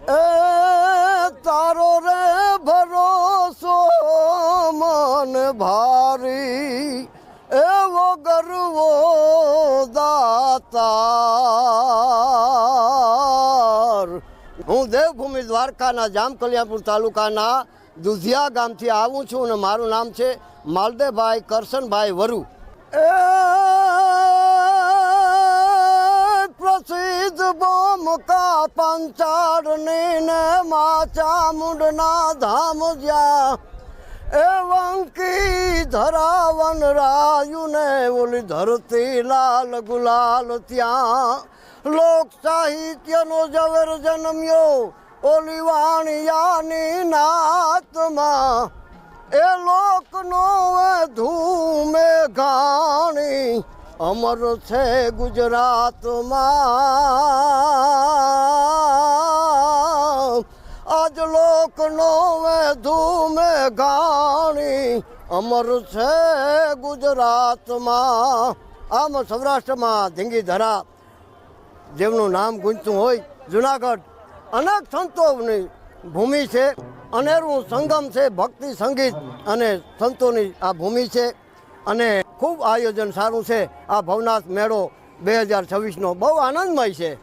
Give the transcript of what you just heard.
એ તારો રે ભરોસો મન ભારી એવો ગરવો દાતાર। હું દેવભૂમિ દ્વારકાના જામકલિયાપુર તાલુકાના દુધિયા ગામથી આવું છું અને મારું નામ છે માલદેભાઈ કરશનભાઈ વરુ। એ પ્રસિદ્ધ બોમકા પંચાળની ને મા ચામુંડના ધામ જ્યાં એ વંકી ધરાવન રાયુ ને ઓલી ધરતી લાલ ગુલાલ ત્યાં લોક સાહિત્યનો ઝવેર જન્મ્યો ઓલી વાણિયાની નાતમાં એ લોકનો ધૂમે ઘાણી અમર છે ગુજરાતમાં। આજ લોકનો ધૂમે ઘાણી અમર છે ગુજરાતમાં। આમ સૌરાષ્ટ્રમાં ધીંગીધરા જેમનું નામ ગુંજતું હોય જુનાગઢ અનેક સંતોની ભૂમિ છે। અનેરું સંગમ છે, ભક્તિ સંગીત અને સંતોની આ ભૂમિ છે અને ખૂબ આયોજન સારું છે। આ ભવનાથ મેળો 2026નો બહુ આનંદમય છે।